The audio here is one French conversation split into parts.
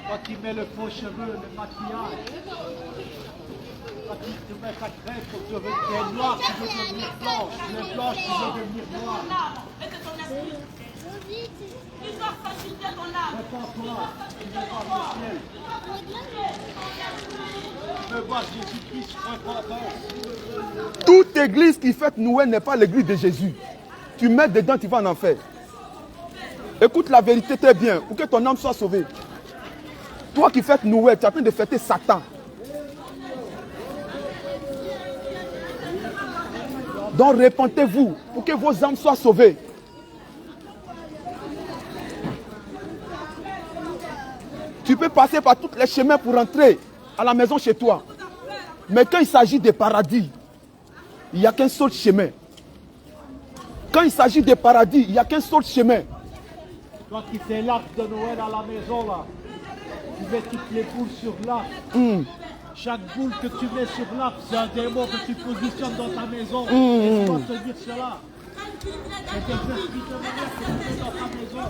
Quand tu mets le faux cheveux, le maquillage, quand tu te mets ta crête pour devenir noir, tu veux devenir blanche, tu es blanche, tu veux devenir noire. Réponds-toi, tu veux voir le ciel. Tu veux voir Jésus-Christ, repentance. Toute église qui fête Noël n'est pas l'église de Jésus. Tu mets dedans, tu vas en enfer. Écoute la vérité très bien, pour que ton âme soit sauvée. Toi qui fêtes Noël, tu es en train de fêter Satan. Donc répentez-vous pour que vos âmes soient sauvées. Tu peux passer par tous les chemins pour entrer à la maison chez toi. Mais quand il s'agit des paradis, il n'y a qu'un seul chemin. Quand il s'agit des paradis, il n'y a qu'un seul chemin. Toi qui fais l'arc de Noël à la maison là, tu mets toutes les boules sur l'arc. Chaque boule que tu mets sur l'arc, c'est un démon que tu positionnes dans ta maison. Et tu dois te dire cela. C'est des esprits de Noël que tu mets dans ta maison.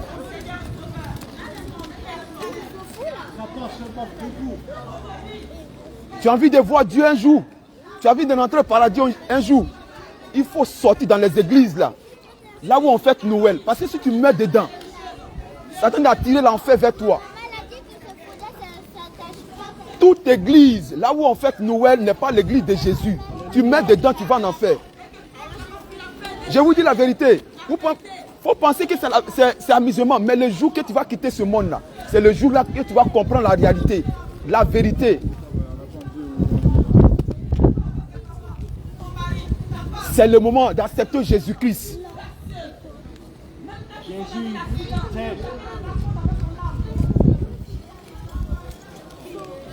Satan se moque de vous. Tu as envie de voir Dieu un jour. Tu as envie de rentrer au paradis un jour. Il faut sortir dans les églises là. Là où on fête Noël. Parce que si tu mets dedans, Satan va attirer l'enfer vers toi. Toute église, là où on fête Noël, n'est pas l'église de Jésus. Tu mets dedans, tu vas en enfer. Je vous dis la vérité. Il faut penser que c'est amusement. Mais le jour que tu vas quitter ce monde-là, c'est le jour-là que tu vas comprendre la réalité, la vérité. C'est le moment d'accepter Jésus-Christ. Jésus t'aime.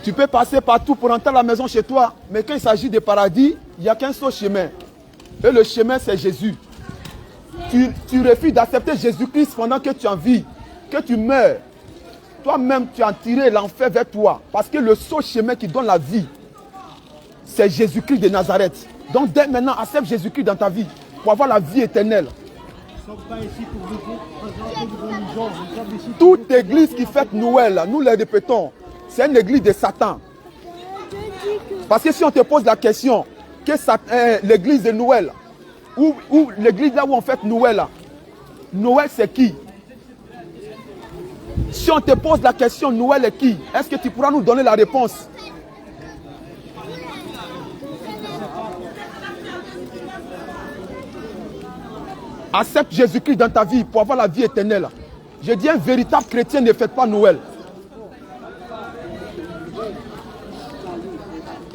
Tu peux passer partout pour entrer à la maison chez toi, mais quand il s'agit de paradis, il n'y a qu'un seul chemin. Et le chemin, c'est Jésus. Tu refuses d'accepter Jésus-Christ pendant que tu en vis, que tu meurs. Toi-même, tu as tiré l'enfer vers toi. Parce que le seul chemin qui donne la vie, c'est Jésus-Christ de Nazareth. Donc dès maintenant, accepte Jésus-Christ dans ta vie pour avoir la vie éternelle. Nous ne sommes pas ici pour vous présenter une religion. Nous sommes ici pour Toute église qui fête Noël, nous le répétons, c'est une église de Satan. Parce que si on te pose la question, que l'église de Noël, ou l'église là où on fête Noël, Noël c'est qui? Si on te pose la question, Noël est qui? Est-ce que tu pourras nous donner la réponse? Accepte Jésus-Christ dans ta vie pour avoir la vie éternelle. Je dis un véritable chrétien ne fête pas Noël.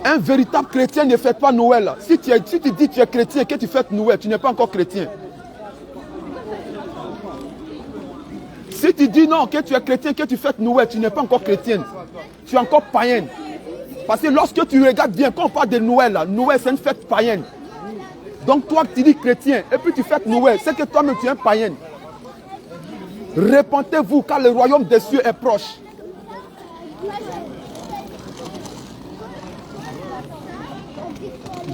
Un véritable chrétien ne fête pas Noël. Si tu dis que tu es chrétien et que tu fêtes Noël, tu n'es pas encore chrétien. Si tu dis non, que tu es chrétien, que tu fêtes Noël, tu n'es pas encore chrétien. Tu es encore païen. Parce que lorsque tu regardes bien, quand on parle de Noël, Noël c'est une fête païenne. Donc toi tu dis chrétien et puis tu fêtes Noël, c'est que toi-même tu es un païen. Repentez-vous car le royaume des cieux est proche.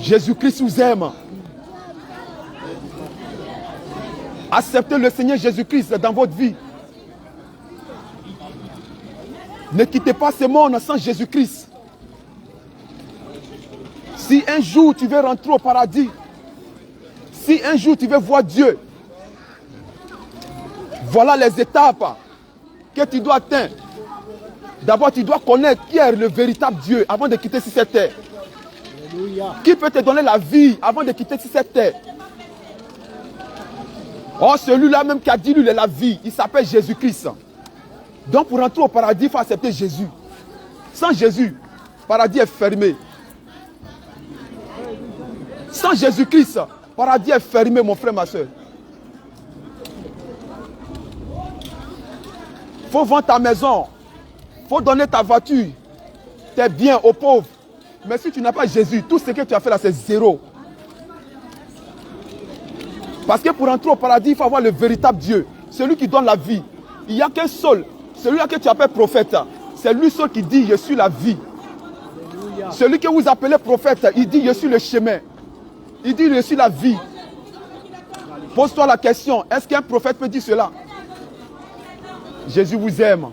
Jésus-Christ vous aime. Acceptez le Seigneur Jésus-Christ dans votre vie. Ne quittez pas ce monde sans Jésus-Christ. Si un jour tu veux rentrer au paradis, si un jour tu veux voir Dieu, voilà les étapes que tu dois atteindre. D'abord, tu dois connaître qui est le véritable Dieu avant de quitter cette terre. Alléluia. Qui peut te donner la vie avant de quitter cette terre? Oh, celui-là même qui a dit lui, il est la vie, il s'appelle Jésus-Christ. Donc pour rentrer au paradis, il faut accepter Jésus. Sans Jésus, le paradis est fermé. Sans Jésus-Christ, le paradis est fermé, mon frère, ma soeur. Il faut vendre ta maison. Il faut donner ta voiture, tes biens aux pauvres. Mais si tu n'as pas Jésus, tout ce que tu as fait là, c'est zéro. Parce que pour entrer au paradis, il faut avoir le véritable Dieu. Celui qui donne la vie. Il n'y a qu'un seul. Celui-là que tu appelles prophète, c'est lui seul qui dit, je suis la vie. Alléluia. Celui que vous appelez prophète, il dit, je suis le chemin. Il dit, je suis la vie. Pose-toi la question, est-ce qu'un prophète peut dire cela? Jésus vous aime.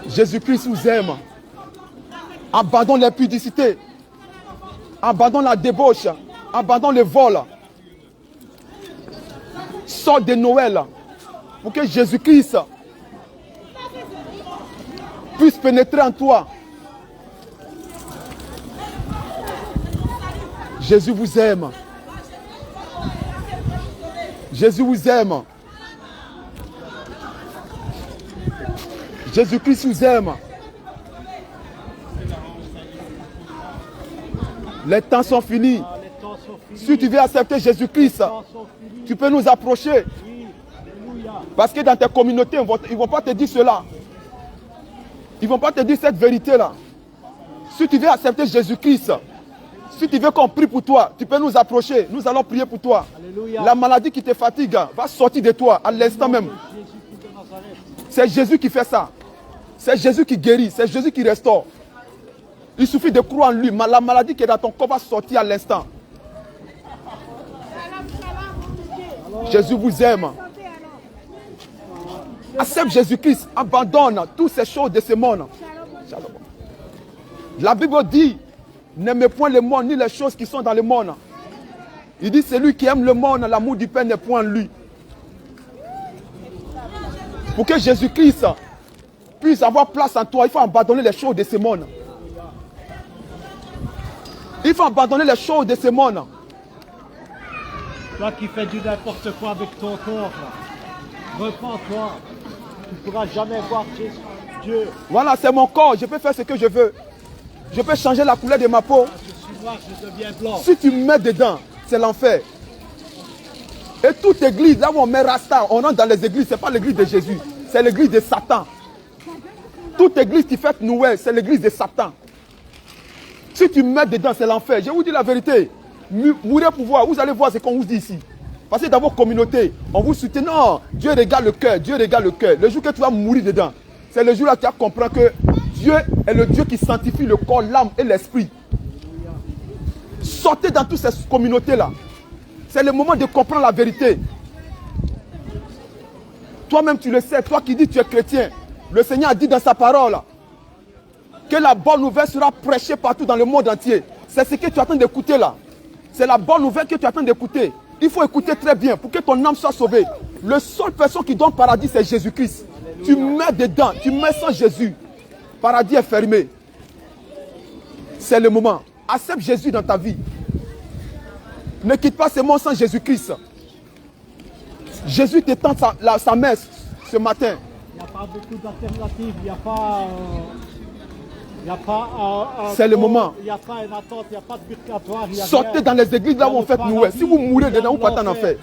Jésus-Christ vous aime. Abandonne l'impudicité. Abandonne la débauche. Abandonne le vol. Sors de Noël pour que Jésus-Christ puisse pénétrer en toi. Jésus vous aime. Jésus vous aime. Jésus-Christ vous aime. Les temps sont finis. Si tu veux accepter Jésus-Christ, tu peux nous approcher. Parce que dans tes communautés, ils ne vont pas te dire cela. Ils ne vont pas te dire cette vérité-là. Si tu veux accepter Jésus-Christ, si tu veux qu'on prie pour toi, tu peux nous approcher. Nous allons prier pour toi. Alléluia. La maladie qui te fatigue va sortir de toi à l'instant même. C'est Jésus qui fait ça. C'est Jésus qui guérit. C'est Jésus qui restaure. Il suffit de croire en lui. La maladie qui est dans ton corps va sortir à l'instant. Jésus vous aime. Accepte Jésus-Christ. Abandonne toutes ces choses de ce monde. La Bible dit, n'aimez point le monde ni les choses qui sont dans le monde. Il dit, celui qui aime le monde, l'amour du Père n'est point en lui. Pour que Jésus-Christ puisse avoir place en toi, il faut abandonner les choses de ce monde. Il faut abandonner les choses de ce monde. Toi qui fais du n'importe quoi avec ton corps, repens-toi. Tu ne pourras jamais voir Dieu. Voilà, c'est mon corps, je peux faire ce que je veux. Je peux changer la couleur de ma peau. Je suis noir, je deviens blanc. Si tu me mets dedans, c'est l'enfer. Et toute église, là où on met Rasta, on rentre dans les églises, ce n'est pas l'église de Jésus, c'est l'église de Satan. Toute église qui fête Noël, c'est l'église de Satan. Si tu me mets dedans, c'est l'enfer. Je vous dis la vérité. Mourez pour voir. Vous allez voir ce qu'on vous dit ici. Parce que dans vos communautés, on vous soutient. Non, Dieu regarde le cœur. Dieu regarde le cœur. Le jour que tu vas mourir dedans, c'est le jour là que tu vas comprendre que Dieu est le Dieu qui sanctifie le corps, l'âme et l'esprit. Sortez dans toutes ces communautés-là. C'est le moment de comprendre la vérité. Toi-même, tu le sais. Toi qui dis que tu es chrétien. Le Seigneur a dit dans sa parole que la bonne nouvelle sera prêchée partout dans le monde entier. C'est ce que tu attends d'écouter là. C'est la bonne nouvelle que tu attends d'écouter. Il faut écouter très bien pour que ton âme soit sauvée. Le seul personne qui donne paradis, c'est Jésus-Christ. Tu mets dedans, tu mets sans Jésus. Paradis est fermé. C'est le moment. Accepte Jésus dans ta vie. Ne quitte pas ce monde sans Jésus-Christ. Jésus t'étend sa messe ce matin. Il n'y a pas beaucoup d'alternatives. Il n'y a pas... c'est le moment. Il n'y a pas une attente, il n'y a pas de purgatoire. Sortez dans les églises là où on fait Noël. Si vous mourrez dedans, vous partez en enfer.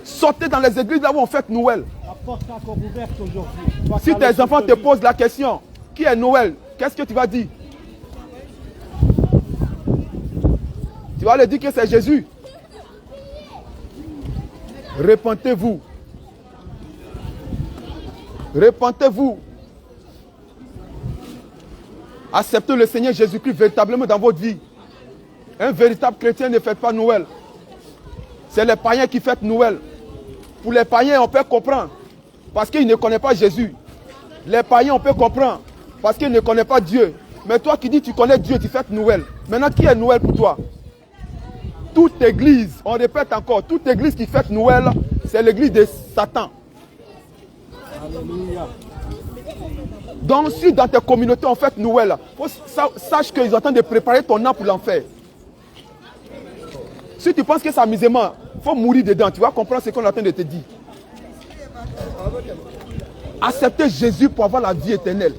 Sortez dans les églises là où on fait Noël. La porte est encore ouverte aujourd'hui. Si tes enfants te posent la question, qui est Noël? Qu'est-ce que tu vas dire? Tu vas leur dire que c'est Jésus. Repentez-vous. Repentez-vous. Acceptez le Seigneur Jésus-Christ véritablement dans votre vie. Un véritable chrétien ne fête pas Noël. C'est les païens qui fêtent Noël. Pour les païens, on peut comprendre. Parce qu'ils ne connaissent pas Jésus. Les païens, on peut comprendre. Parce qu'ils ne connaissent pas Dieu. Mais toi qui dis que tu connais Dieu, tu fêtes Noël. Maintenant, qui est Noël pour toi? Toute église, on répète encore, toute église qui fête Noël, c'est l'église de Satan. Alléluia. Donc si dans tes communautés on fête Noël, sache qu'ils sont en train de préparer ton âme pour l'enfer. Si tu penses que c'est amusement, il faut mourir dedans, tu vas comprendre ce qu'on est en train de te dire. Accepter Jésus pour avoir la vie éternelle.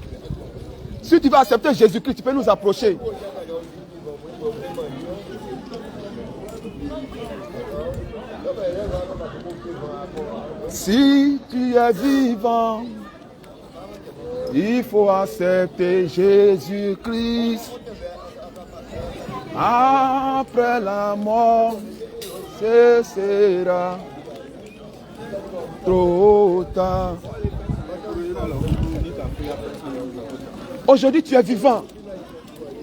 Si tu veux accepter Jésus-Christ, tu peux nous approcher. Si tu es vivant, il faut accepter Jésus-Christ. Après la mort, ce sera trop tard. Aujourd'hui, tu es vivant.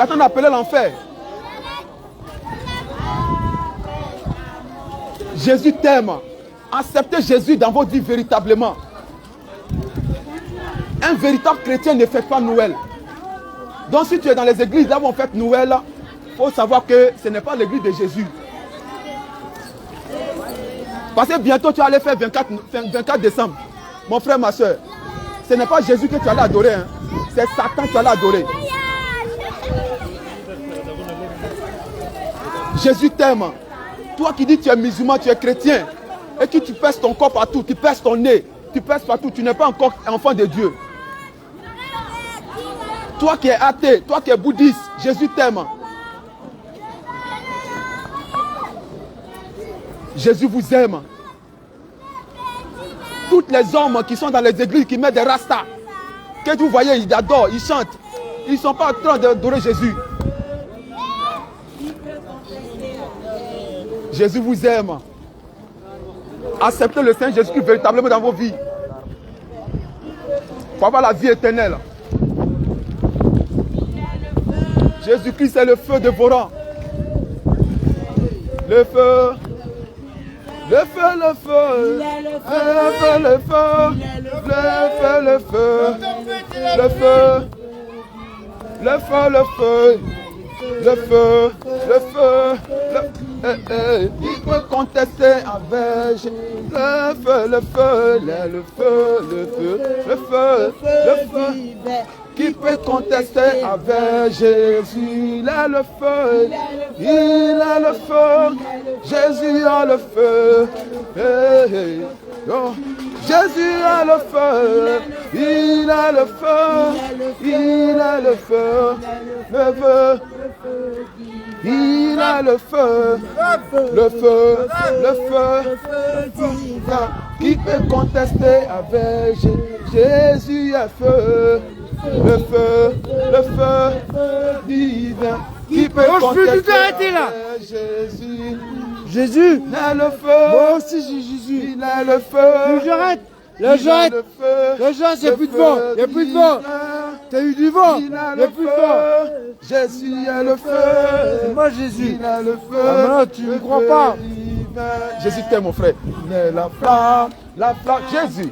tu es en train d'appeler l'enfer. Jésus t'aime. Acceptez Jésus dans votre vie véritablement. Un véritable chrétien ne fête pas Noël. Donc si tu es dans les églises là où on fête Noël, il faut savoir que ce n'est pas l'église de Jésus. Parce que bientôt tu vas aller faire 24 décembre. Mon frère, ma soeur, ce n'est pas Jésus que tu allais adorer. Hein. C'est Satan que tu allais adorer. Jésus t'aime. Toi qui dis que tu es musulman, tu es chrétien, et que tu pèses ton corps partout, tu pèses ton nez, tu pèses partout, tu n'es pas encore enfant de Dieu. Toi qui es athée, toi qui es bouddhiste, Jésus t'aime. Jésus vous aime. Tous les hommes qui sont dans les églises, qui mettent des rastas, que vous voyez, ils adorent, ils chantent. Ils ne sont pas en train d'adorer Jésus. Jésus vous aime. Acceptez le Seigneur Jésus-Christ véritablement dans vos vies. Pour avoir la vie éternelle. Jésus-Christ est le feu dévorant. Le feu. Le feu, le feu. Le feu, le feu. Le feu, le feu. Le feu. Le feu, le feu. Le feu, le feu, il peut contester avec le feu, le feu, le feu, le feu, le feu, le feu, qui peut contester avec Jésus, il a le feu, il a le feu, Jésus a le feu, oh. Jésus a le feu, il a le feu, il a le feu, le feu, il a le feu, le feu, le feu, qui peut contester avec Jésus a feu, le feu, le feu divin, qui peut contester avec Jésus. Jésus, il a le feu. Moi aussi j'ai Jésus. Il a le feu. J'arrête. Là j'arrête. Là j'arrête, il n'y a plus de vent. Il n'y a plus de vent. T'as eu du vent. Il n'y a plus de vent. Jésus a le feu. C'est moi Jésus. Il a le feu. Ah, maintenant tu ne me crois pas. Jésus t'aime mon frère. Mais la flamme, Jésus.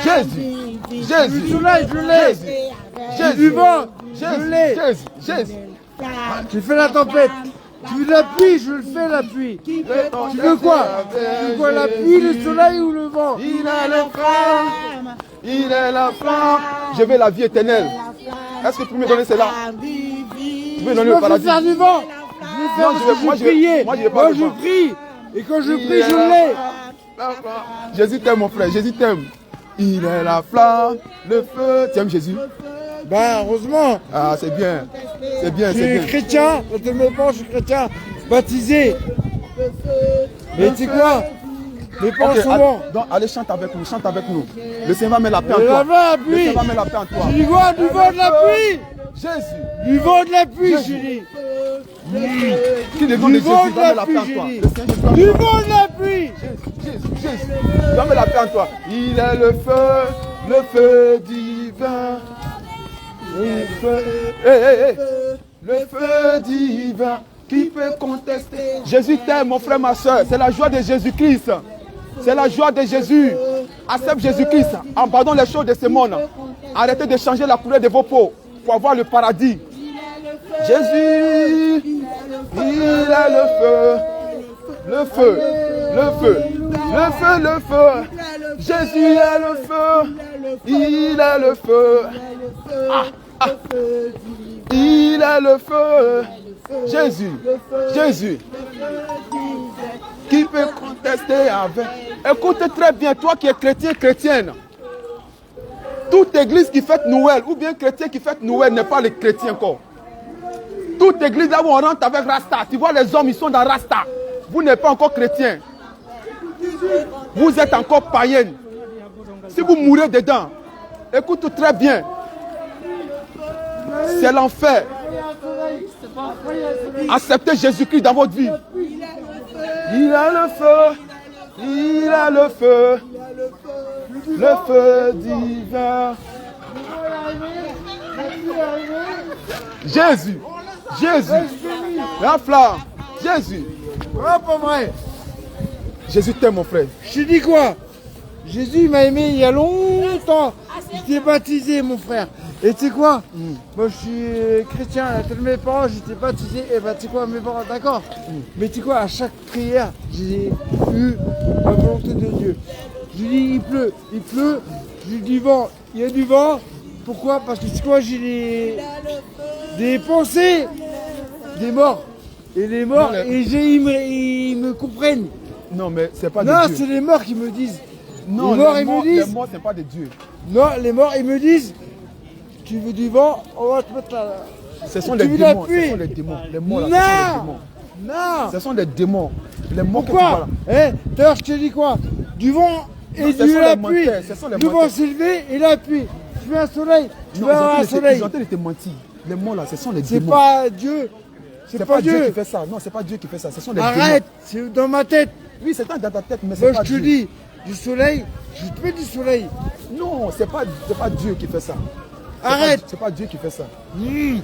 Jésus. Jésus. Du soleil, je l'ai. Jésus. Du vent, Jésus. je l'ai. Jésus. Tu fais la tempête. Tu veux la pluie, je le fais la pluie. Tu veux quoi? Tu veux quoi, la pluie, le soleil ou le vent? Il a le flamme. Il est la flamme. Je veux la vie éternelle. Est-ce que tu peux me donner cela? Tu peux me donner le paradis? Je veux faire du vent. Je veux faire moi, je prier. moi, Moi je prie. Et quand je prie, je l'ai. Jésus t'aime mon frère, Jésus t'aime. Il est la flamme, le feu. Tu aimes Jésus? Ben heureusement. Ah c'est bien. C'est bien, Je c'est suis bien. chrétien, ne te mets pas, je suis chrétien, baptisé. Mais tu sais quoi? Mes parents sont morts. Donc allez, chante avec nous, chante avec nous. Le Seigneur va mettre la paix en Et toi. la main, Le pluie. Seigneur va mettre la paix en toi. Du vent de la pluie. Jésus. Du vent de la pluie, je dis. Qui le nom de Du Jésus vent de va la mettre la paix en pluie, toi. j'ai dit. Le Seigneur va Du mettre la paix. vent de la pluie. Jésus. Il va mettre la paix en toi. Il est le feu divin. Le feu, le feu divin qui peut contester. Jésus t'aime, mon frère, ma soeur. C'est la joie de Jésus-Christ. C'est la joie de Jésus. Accepte Jésus-Christ. Abandonne les choses de ce monde. Arrêtez de changer la couleur de vos peaux pour avoir le paradis. Jésus, il a le feu. Le feu, le feu, le feu, le feu. Jésus a le feu. Il a le feu. Il a le feu. Jésus, Jésus. Qui peut contester avec? Écoute très bien, toi qui es chrétien, chrétienne. Toute église qui fête Noël, ou bien chrétien qui fête Noël, n'est pas le chrétien encore. Toute église là où on rentre avec Rasta, tu vois les hommes, ils sont dans Rasta. Vous n'êtes pas encore chrétien. Vous êtes encore païen. Si vous mourrez dedans, écoute très bien. C'est l'enfer. Acceptez Jésus-Christ dans votre vie. Il a le feu. Il a le feu. Le feu divin. Jésus. Jésus. La flamme. Jésus. Ah, pas vrai. Jésus t'aime, mon frère. Je te dis quoi? Jésus m'a aimé il y a longtemps. J'étais baptisé, mon frère. Et tu sais quoi? Moi, je suis chrétien. À tous mes parents, j'étais baptisé. Et bah, tu sais quoi, mes parents, d'accord. Mais tu sais quoi, à chaque prière, j'ai eu la volonté de Dieu. Je dis, il pleut. Je dis, du vent. Il y a du vent. Pourquoi? Parce que tu sais quoi, j'ai des pensées des morts. Et les morts, Non, ils me comprennent. Non, mais c'est pas Non, de Dieu. c'est les morts qui me disent. Non, les morts, les ils morts, me disent. les morts, c'est pas de Dieu. Non, les morts, ils me disent. Tu veux du vent, on va te mettre là. Ce sont Tu les veux démons. la pluie? Ce sont les démons. Les morts, là, ce sont les démons. Non. Ce sont les démons. Les morts que tu Pourquoi? vois là. D'ailleurs, je te dis quoi? Du vent et Non, ce de sont la les pluie. menteurs, ce sont les Le vent menteurs. s'est levé et la pluie. Tu veux un soleil? Tu Non, vas avoir un soleil. ils ont en train de te mentir. Les morts là, ce sont les C'est démons. pas Dieu. C'est pas Dieu qui fait ça. Non, c'est pas Dieu qui fait ça. Ce sont les Arrête, c'est dans ma tête. démons. Oui, c'est dans ta tête, mais c'est Moi, pas je te Dieu. dis, du soleil, je te mets du soleil. Non, c'est pas Dieu qui fait ça. C'est Arrête. pas- C'est pas Dieu qui fait ça. Mmh.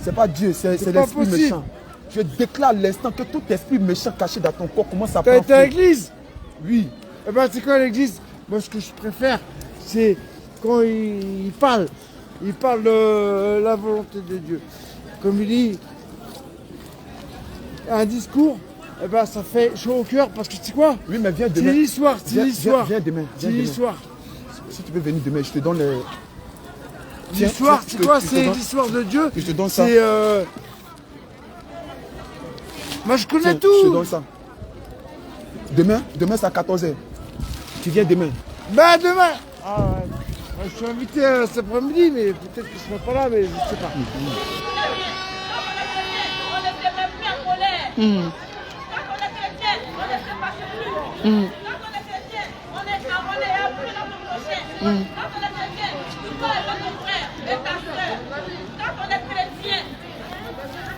C'est pas Dieu, c'est C'est pas l'esprit possible. méchant. Je déclare à l'instant que tout esprit méchant caché dans ton corps commence à T'as prendre été à feu. l'église? Oui. Eh ben, c'est quoi l'église? Moi, ce que je préfère, c'est quand il parle. Il parle de la volonté de Dieu. Comme il dit, un discours, eh ben, ça fait chaud au cœur parce que tu sais quoi? Oui, mais viens C'est demain. l'histoire, c'est Viens- l'histoire. Viens demain. C'est Viens demain. l'histoire. Si tu veux venir demain, je te donne les. Tiens, L'histoire, tiens, c'est quoi? je te C'est donne- l'histoire de Dieu. Je te donne ça. C'est. Moi, je connais Tiens, tout. Je te donne ça. Demain, c'est à 14h. Tu viens demain. Ben, demain. Ah, ouais. Moi, je suis invité cet après-midi, mais peut-être que je ne serai pas là, mais je ne sais pas. On ne se met plus en colère. Quand on est chrétien, on ne se passe plus. Quand on est chrétien, on est abonné à plus notre prochain. Quand on est chrétien, tu dois aimer ton frère et ta soeur. Quand on est chrétien,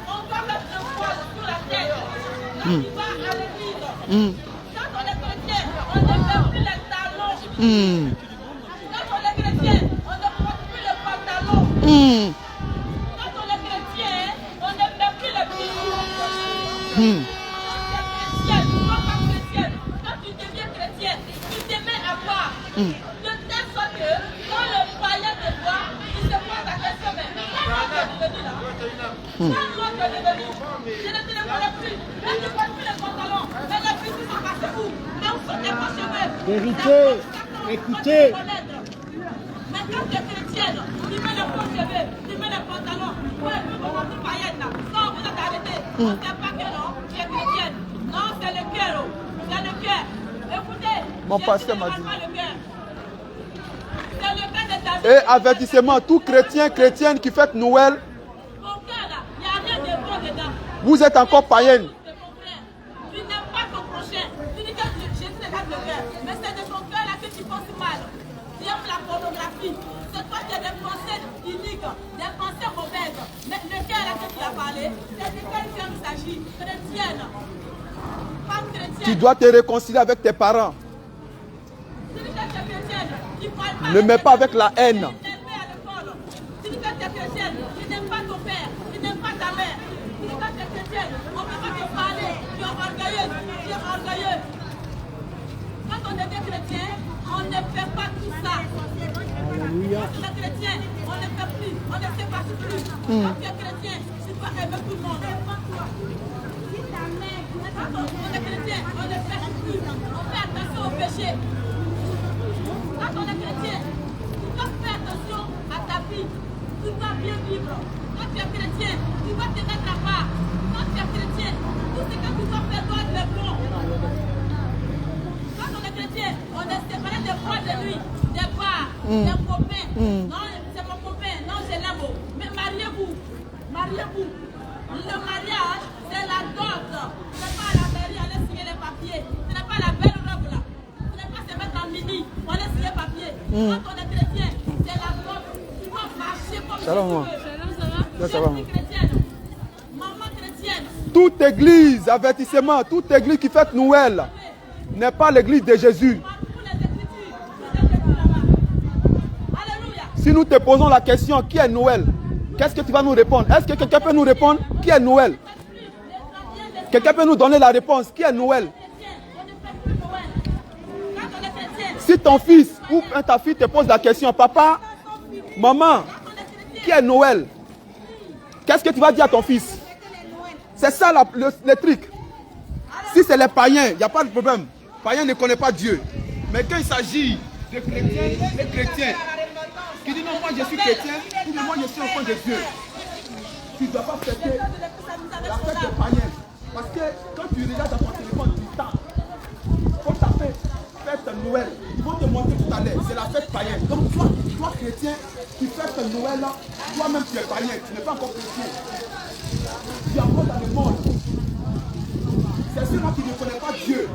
on doit mettre un voile sur la tête. Quand tu vas à l'église, quand on est chrétien, on ne met plus les talons. Quand on est chrétien, on ne porte plus le pantalon. Quand on est chrétien, on ne met plus les bijoux. Quand tu es chrétienne, toi pas chrétienne, quand tu deviens chrétienne, tu te mets à part. De telle sorte que quand le païen te voit, il se pose la question, mais comment tu es devenu là? Comment tu es devenu? Je ne te le connais plus. Mais tu ne portes plus les pantalons. Mais les bijoux sont passés où? Mais où sont tes cheveux? Vérité, écoutez. Mais quand tu es chrétienne, tu mets le faux cheveux, tu mets le pantalon, ouais, tu vas voir tout païenne là. Non, vous êtes arrêté. On ne sait pas que non, tu es chrétienne. Non, c'est le cœur, oh. C'est le cœur. Écoutez, Mon Jésus pasteur ne m'a parle dit. pas le cœur. C'est le cœur de ta vie. Et avertissement, tout chrétien, chrétienne qui fête Noël, Ton cœur là, il n'y a rien de bon dedans. vous êtes encore païenne. C'est ton frère. Tu n'aimes pas ton prochain. Tu dis que Jésus regarde le cœur. Mais c'est de ton cœur là que tu penses mal. Tu aimes la pornographie. C'est toi qui as des pensées uniques, des pensées mauvaises. Mais le cœur là que tu as parlé, c'est de quel cœur il s'agit? Chrétienne. Femme chrétienne. Tu dois te réconcilier avec tes parents. Tu dis que tu es chrétienne. Tu parles pas. Ne mets pas avec la haine. Tu n'aimes pas à l'école. Tu dis que tu es chrétienne. Tu n'aimes pas ton père. Tu n'aimes pas ta mère. Tu dis que tu es chrétienne. On ne peut pas te parler. Tu es orgueilleuse. Tu es orgueilleuse. Quand on devient chrétien, on ne fait pas tout ça. Alléluia. Quand on est chrétien, on ne fait plus, on ne se passe plus. Quand tu es chrétien, tu dois aimer tout le monde. Quand on est chrétien, on ne fait plus. On fait attention au péché. Quand on est chrétien, tu dois faire attention à ta vie. Tu dois bien vivre. Quand tu es chrétien, tu dois te mettre à part. Quand tu es chrétien, tout ce que tu dois faire doit être bon. Quand on est chrétien, on est séparé des boîtes de nuit, des bars, des copains. Non, c'est mon copain, non, je l'aime. Mais mariez-vous, mariez-vous. Le mariage, c'est la dot. Ce n'est pas la mairie, aller signer les papiers. Ce n'est pas la belle robe là. Ce n'est pas se mettre en mini, on aller signer les papiers. Quand on est chrétien, c'est la dot. Tu dois marcher comme Shalom, tu moi. veux. Ça va, Je suis chrétienne. Maman chrétienne. Toute église, avertissement, toute église qui fête Noël n'est pas l'église de Jésus. Pour les Écritures, là-bas. Alléluia. Si nous te posons la question, qui est Noël? Qu'est-ce que tu vas nous répondre? Est-ce que quelqu'un peut nous répondre? Qui est Noël? Quelqu'un peut nous donner la réponse? Qui est Noël? Si ton fils ou ta fille te pose la question, papa, maman, qui est Noël? Qu'est-ce que tu vas dire à ton fils? C'est ça le truc. Si c'est les païens, il n'y a pas de problème. Païen ne connaît pas Dieu. Mais quand il s'agit de chrétiens, les chrétiens, qui disent non, moi je suis chrétien, ou bien moi je suis enfant de Dieu, tu ne dois pas fêter la fête des païens. Parce que quand tu regardes dans ton téléphone, tu tapes. Quand tu tapes fête Noël, ils vont te montrer tout à l'heure, c'est la fête païenne. Donc toi chrétien, tu fêtes Noël, toi-même tu es païen, tu n'es pas encore chrétien. Tu es encore dans le monde. C'est ceux-là qui ne connaissent pas Dieu.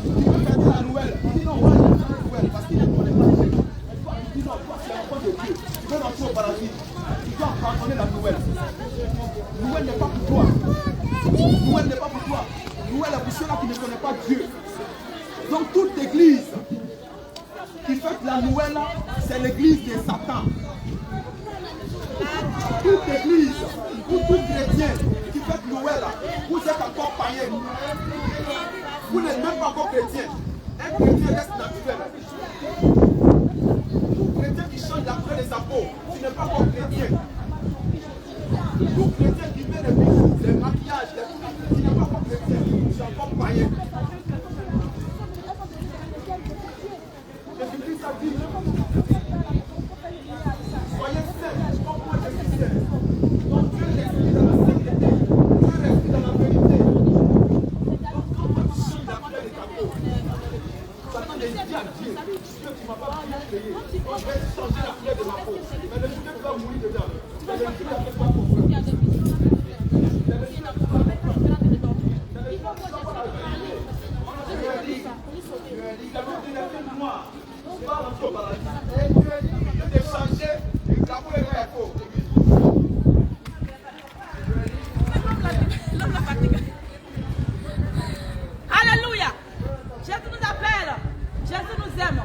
Qui veulent fêter la Noël. Ils disent non, moi je fête la Noël parce qu'ils ne connaissent pas Dieu. Ils disent non, toi tu es enfant de Dieu. Tu veux rentrer au paradis. Tu dois pardonner la Noël. Noël n'est pas pour toi. Noël n'est pas pour toi. Noël est pour ceux-là qui ne connaissent pas Dieu. Donc toute église qui fête la Noël, c'est l'église de Satan. Toute église ou tout chrétien qui fête Noël, vous êtes encore païen. Vous n'êtes même pas encore chrétien. Un chrétien reste naturel. Tout chrétien qui change la couleur de sa peau, tu n'es pas encore chrétien. Tout chrétien qui met les bijoux, les maquillages, tu n'es pas encore chrétien. Tu es encore païen. Jésus-Christ a dit, soyez saints, comme moi je suis saint. Donc Dieu respire dans la sainteté, Dieu respire dans la vérité. Donc quand tu changes la couleur de ta peau, Satan dit à Dieu, Dieu tu ne m'as pas bien payé, donc je vais changer la couleur de ma peau. Mais le jour que tu vas mourir dedans, mais le jour que tu vas faire ton frère. Alléluia. Jésus nous appelle. Jésus nous aime.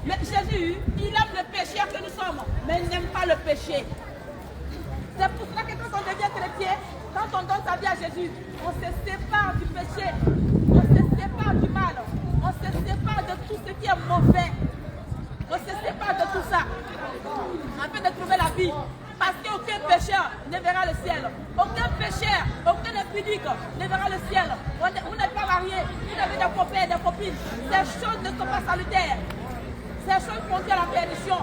Mais Jésus, il aime le pécheur que nous sommes, mais il n'aime pas le péché. C'est pour cela que quand on devient chrétien, quand on donne sa vie à Jésus, on se sépare du péché, on se sépare du mal, on se sépare de tout ce qui est mauvais. On se sépare de tout ça afin de trouver la vie. Parce qu'aucun pécheur ne verra le ciel. Aucun pécheur, aucun impudique ne verra le ciel. Vous n'êtes pas mariés, vous avez des copains et des copines. Ces choses ne sont pas salutaires. Ces choses conduisent à la perdition.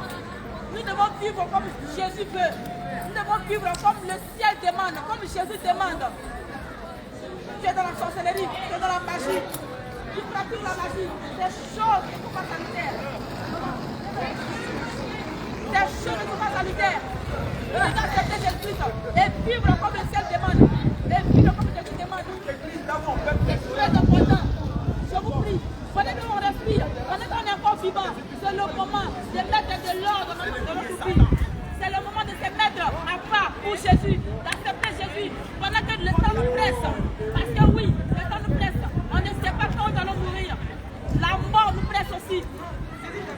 Nous devons vivre comme Jésus veut. Nous devons vivre comme le ciel demande, comme Jésus demande. Tu es dans la sorcellerie, tu es dans la magie. Tu pratiques la magie. Ces choses ne sont pas salutaires. Ces choses ne sont pas salutaires. Nous devons accepter Jésus et vivre comme le ciel demande. Et vivre comme Jésus demande. C'est très important. Je vous prie, prenez que on respire, prenez qu'on est encore vivant. C'est le moment de mettre de l'ordre dans notre vie. C'est le moment de se mettre à part pour Jésus, d'accepter Jésus. Pendant que le temps nous presse. Parce que oui, le temps nous presse. On ne sait pas quand nous allons mourir. La mort nous presse aussi.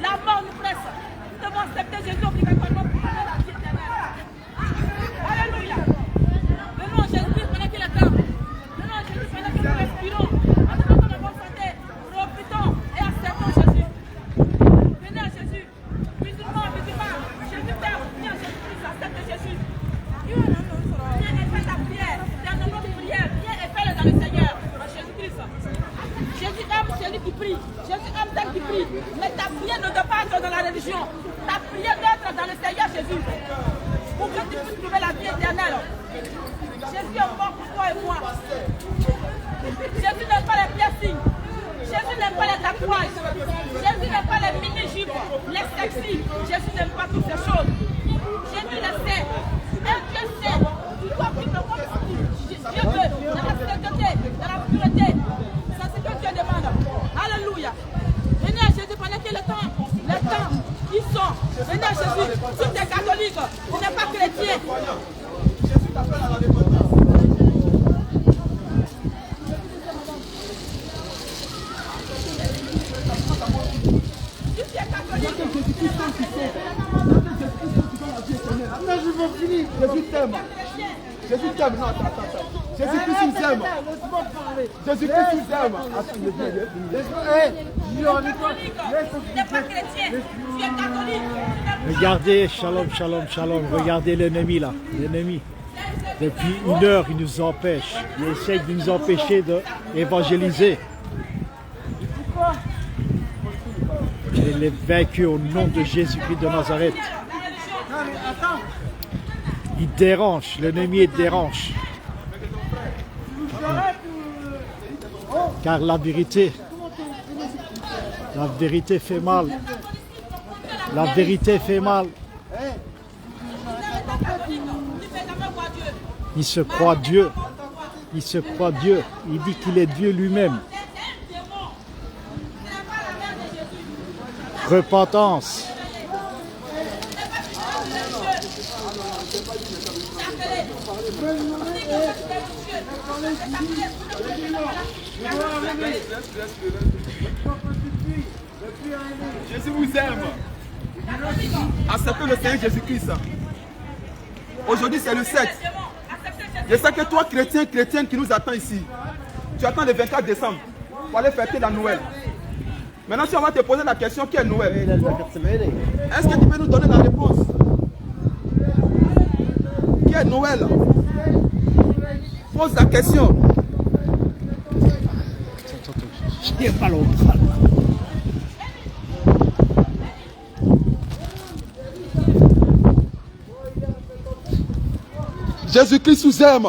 La mort nous presse. Nous devons accepter Jésus obligatoirement pour donner la vie éternelle. Alléluia. Venons en Jésus pendant qu'il est temps. Venons en Jésus pendant que nous respirons. En attendant de bonne santé, profitons et acceptons Jésus. Venez à Jésus. Musulmans, Jésus t'aime. Viens à Jésus, accepte Jésus. Viens et fais ta prière. C'est un moment de prière. Viens et fais-le dans le Seigneur. En Jésus-Christ. Jésus aime celui qui prie. Jésus aime celle qui prie. Mais ta prière ne doit pas être dans la religion. Ta prière doit être dans le Seigneur Jésus. Pour que tu puisses trouver la vie éternelle. Jésus est mort pour toi et moi. Jésus n'aime pas les piercings. Jésus n'aime pas les tatouages. Jésus n'aime pas les mini-jupes, les sexy. Jésus n'aime pas toutes ces choses. Jésus le sait. Et Dieu sait. Tu dois vivre comme Dieu veut. Dans la sainteté, dans la pureté. C'est ce que Dieu demande. Alléluia. Venez à Jésus pendant que le temps, ils sont. Venez à Jésus. Si tu es catholique, tu n'es pas chrétien. Jésus t'appelle à la repentance. Si tu es catholique, Attends, je vais finir. Jésus t'aime. Non, attends. Jésus-Christ nous aime. Laisse-moi parler. Jésus-Christ nous aime. Attends, Tu n'es pas chrétien, tu es catholique. Regardez, shalom, shalom, shalom. Regardez l'ennemi là, l'ennemi. Depuis 1 heure, il nous empêche. Il essaie de nous empêcher d'évangéliser. Il est vaincu au nom de Jésus-Christ de Nazareth. Il dérange, l'ennemi dérange. Car la vérité fait mal. La vérité fait mal. Il se croit Dieu. Il se croit Dieu. Il dit qu'il est Dieu lui-même. Repentance. Jésus vous aime. Acceptez le Seigneur Jésus-Christ. Aujourd'hui c'est le 7. Je sais que toi, chrétienne qui nous attend ici, tu attends le 24 décembre pour aller fêter la Noël. Maintenant, si on va te poser la question, qui est Noël? Est-ce que tu peux nous donner la réponse? Qui est Noël? Pose la question. Je n'ai pas l'autre. Jésus-Christ vous aime.